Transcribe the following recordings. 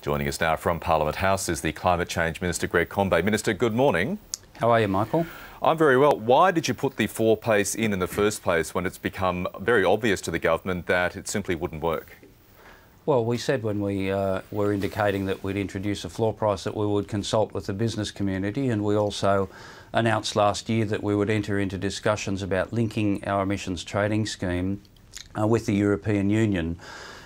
Joining us now from Parliament House is the Climate Change Minister, Greg Combet. Minister, good morning. How are you, Michael? I'm very well. Why did you put the floor place in the first place when it's become very obvious to the government that it simply wouldn't work? Well, we said when we were indicating that we'd introduce a floor price that we would consult with the business community, and we also announced last year that we would enter into discussions about linking our emissions trading scheme with the European Union.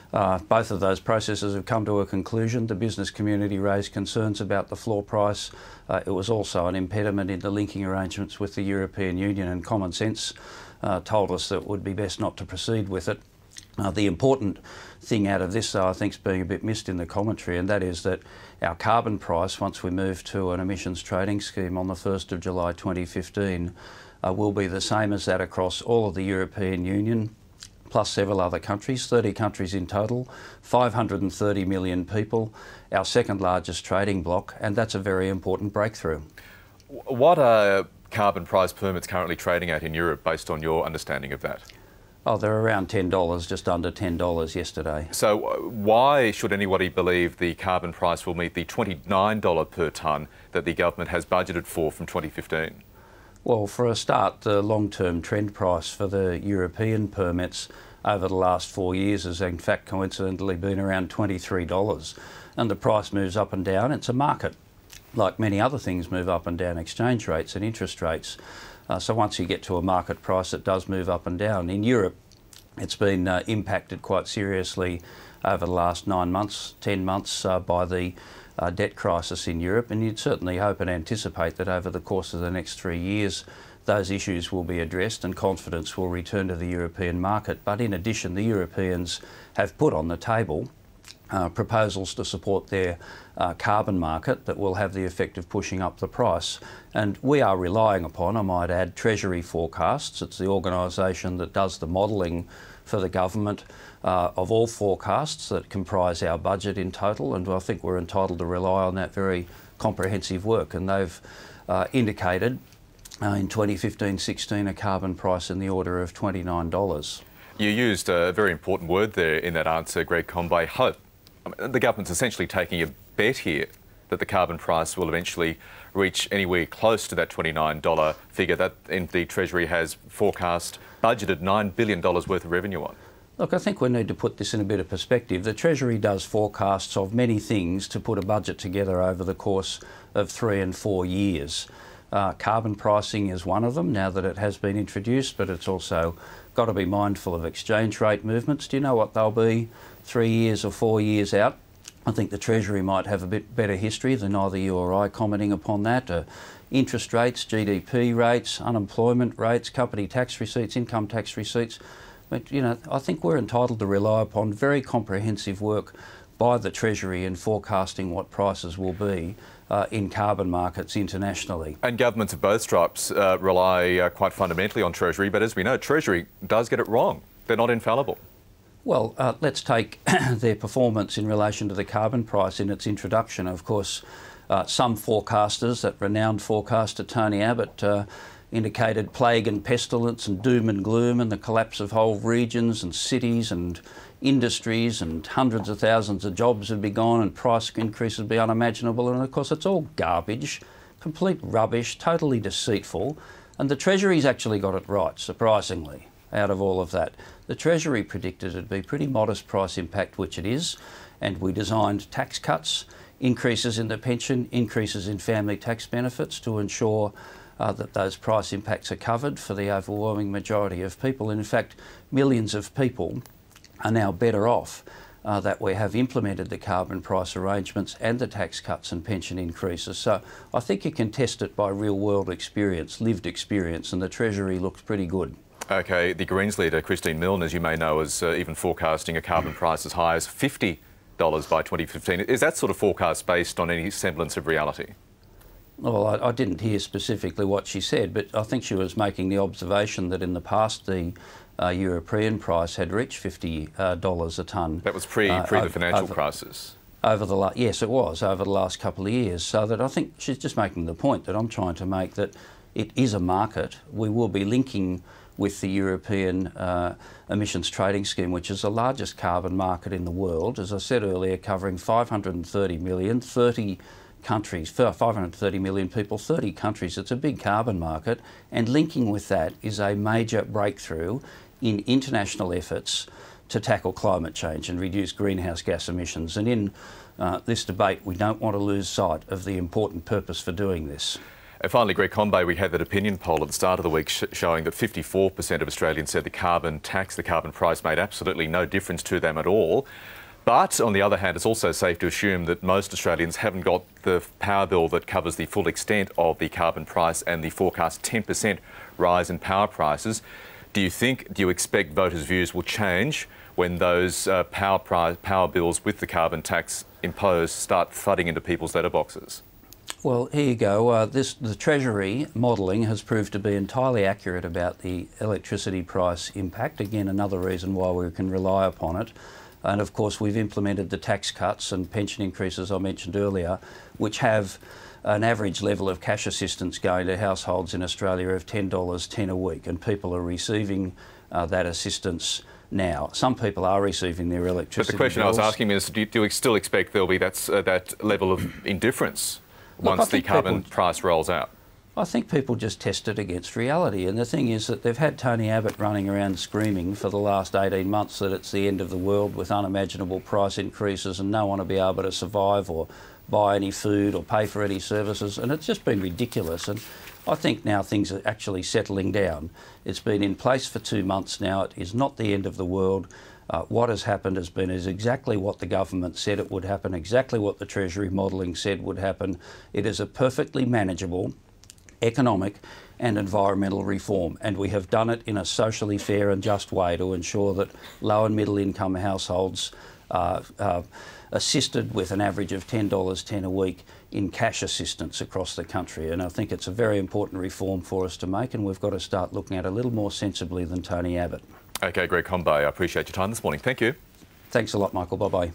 Both of those processes have come to a conclusion. The business community raised concerns about the floor price. It was also an impediment in the linking arrangements with the European Union, and common sense told us that it would be best not to proceed with it. The important thing out of this, though, I think is being a bit missed in the commentary, and that is that our carbon price, once we move to an emissions trading scheme on the 1st of July 2015, will be the same as that across all of the European Union, plus several other countries, 30 countries in total, 530 million people, our second largest trading bloc, and that's a very important breakthrough. What are carbon price permits currently trading at in Europe based on your understanding of that? Oh, they're around $10, just under $10 yesterday. So why should anybody believe the carbon price will meet the $29 per tonne that the government has budgeted for from 2015? Well, for a start, the long-term trend price for the European permits over the last 4 years has in fact coincidentally been around $23. And the price moves up and down. It's a market. Like many other things move up and down, exchange rates and interest rates. So once you get to a market price, it does move up and down. In Europe, it's been impacted quite seriously over the last 9 months, 10 months by the debt crisis in Europe, and you'd certainly hope and anticipate that over the course of the next 3 years those issues will be addressed and confidence will return to the European market. But in addition, the Europeans have put on the table proposals to support their carbon market that will have the effect of pushing up the price. And we are relying upon, I might add, Treasury forecasts. It's the organisation that does the modelling for the government of all forecasts that comprise our budget in total, and I think we're entitled to rely on that very comprehensive work. And they've indicated in 2015-16 a carbon price in the order of $29. You used a very important word there in that answer, Greg Combet, hope. I mean, the government's essentially taking a bet here that the carbon price will eventually reach anywhere close to that $29 figure that the Treasury has forecast, budgeted $9 billion worth of revenue on. Look, I think we need to put this in a bit of perspective. The Treasury does forecasts of many things to put a budget together over the course of 3 and 4 years. Carbon pricing is one of them now that it has been introduced, but it's also got to be mindful of exchange rate movements. Do you know what they'll be 3 years or 4 years out? I think the Treasury might have a bit better history than either you or I commenting upon that. Interest rates, GDP rates, unemployment rates, company tax receipts, income tax receipts. But, you know, I think we're entitled to rely upon very comprehensive work by the Treasury in forecasting what prices will be in carbon markets internationally. And governments of both stripes rely quite fundamentally on Treasury, but as we know, Treasury does get it wrong. They're not infallible. Well, let's take their performance in relation to the carbon price in its introduction. Of course, some forecasters, that renowned forecaster Tony Abbott, indicated plague and pestilence and doom and gloom and the collapse of whole regions and cities and industries, and hundreds of thousands of jobs would be gone and price increases would be unimaginable. And of course it's all garbage, complete rubbish, totally deceitful. And the Treasury's actually got it right, surprisingly, out of all of that. The Treasury predicted it'd be pretty modest price impact, which it is, and we designed tax cuts, increases in the pension, increases in family tax benefits to ensure that those price impacts are covered for the overwhelming majority of people. And in fact, millions of people are now better off that we have implemented the carbon price arrangements and the tax cuts and pension increases. So I think you can test it by real world experience, lived experience, and the Treasury looks pretty good. OK, the Greens leader, Christine Milne, as you may know, is even forecasting a carbon price as high as $50 by 2015. Is that sort of forecast based on any semblance of reality? Well, I didn't hear specifically what she said, but I think she was making the observation that in the past the European price had reached $50 a tonne. That was pre the financial crisis. Yes, it was, over the last couple of years. So that I think she's just making the point that I'm trying to make, that it is a market. We will be linking with the European Emissions Trading Scheme, which is the largest carbon market in the world, as I said earlier, covering 530 million, 30 countries, 530 million people, 30 countries. It's a big carbon market, and linking with that is a major breakthrough in international efforts to tackle climate change and reduce greenhouse gas emissions. And in this debate, we don't want to lose sight of the important purpose for doing this. And finally, Greg Conbay, we had that opinion poll at the start of the week showing that 54% of Australians said the carbon tax, the carbon price made absolutely no difference to them at all. But on the other hand, it's also safe to assume that most Australians haven't got the power bill that covers the full extent of the carbon price and the forecast 10% rise in power prices. Do you expect voters' views will change when those power bills with the carbon tax imposed start flooding into people's letterboxes? Well, here you go. The Treasury modelling has proved to be entirely accurate about the electricity price impact. Again, another reason why we can rely upon it. And of course, we've implemented the tax cuts and pension increases I mentioned earlier, which have an average level of cash assistance going to households in Australia of $10.10 a week, and people are receiving that assistance now. Some people are receiving their electricity But the question bills. I was asking is, do you still expect there'll be that level of indifference once the carbon price rolls out? I think people just test it against reality, and the thing is that they've had Tony Abbott running around screaming for the last 18 months that it's the end of the world with unimaginable price increases and no one will be able to survive or buy any food or pay for any services, and it's just been ridiculous. And I think now things are actually settling down. It's been in place for 2 months now. It is not the end of the world. What has happened is exactly what the government said it would happen, exactly what the Treasury modelling said would happen. It is a perfectly manageable economic and environmental reform, and we have done it in a socially fair and just way to ensure that low and middle income households are assisted with an average of $10.10 a week in cash assistance across the country. And I think it's a very important reform for us to make, and we've got to start looking at it a little more sensibly than Tony Abbott. OK, Greg Conbay, I appreciate your time this morning. Thank you. Thanks a lot, Michael. Bye-bye.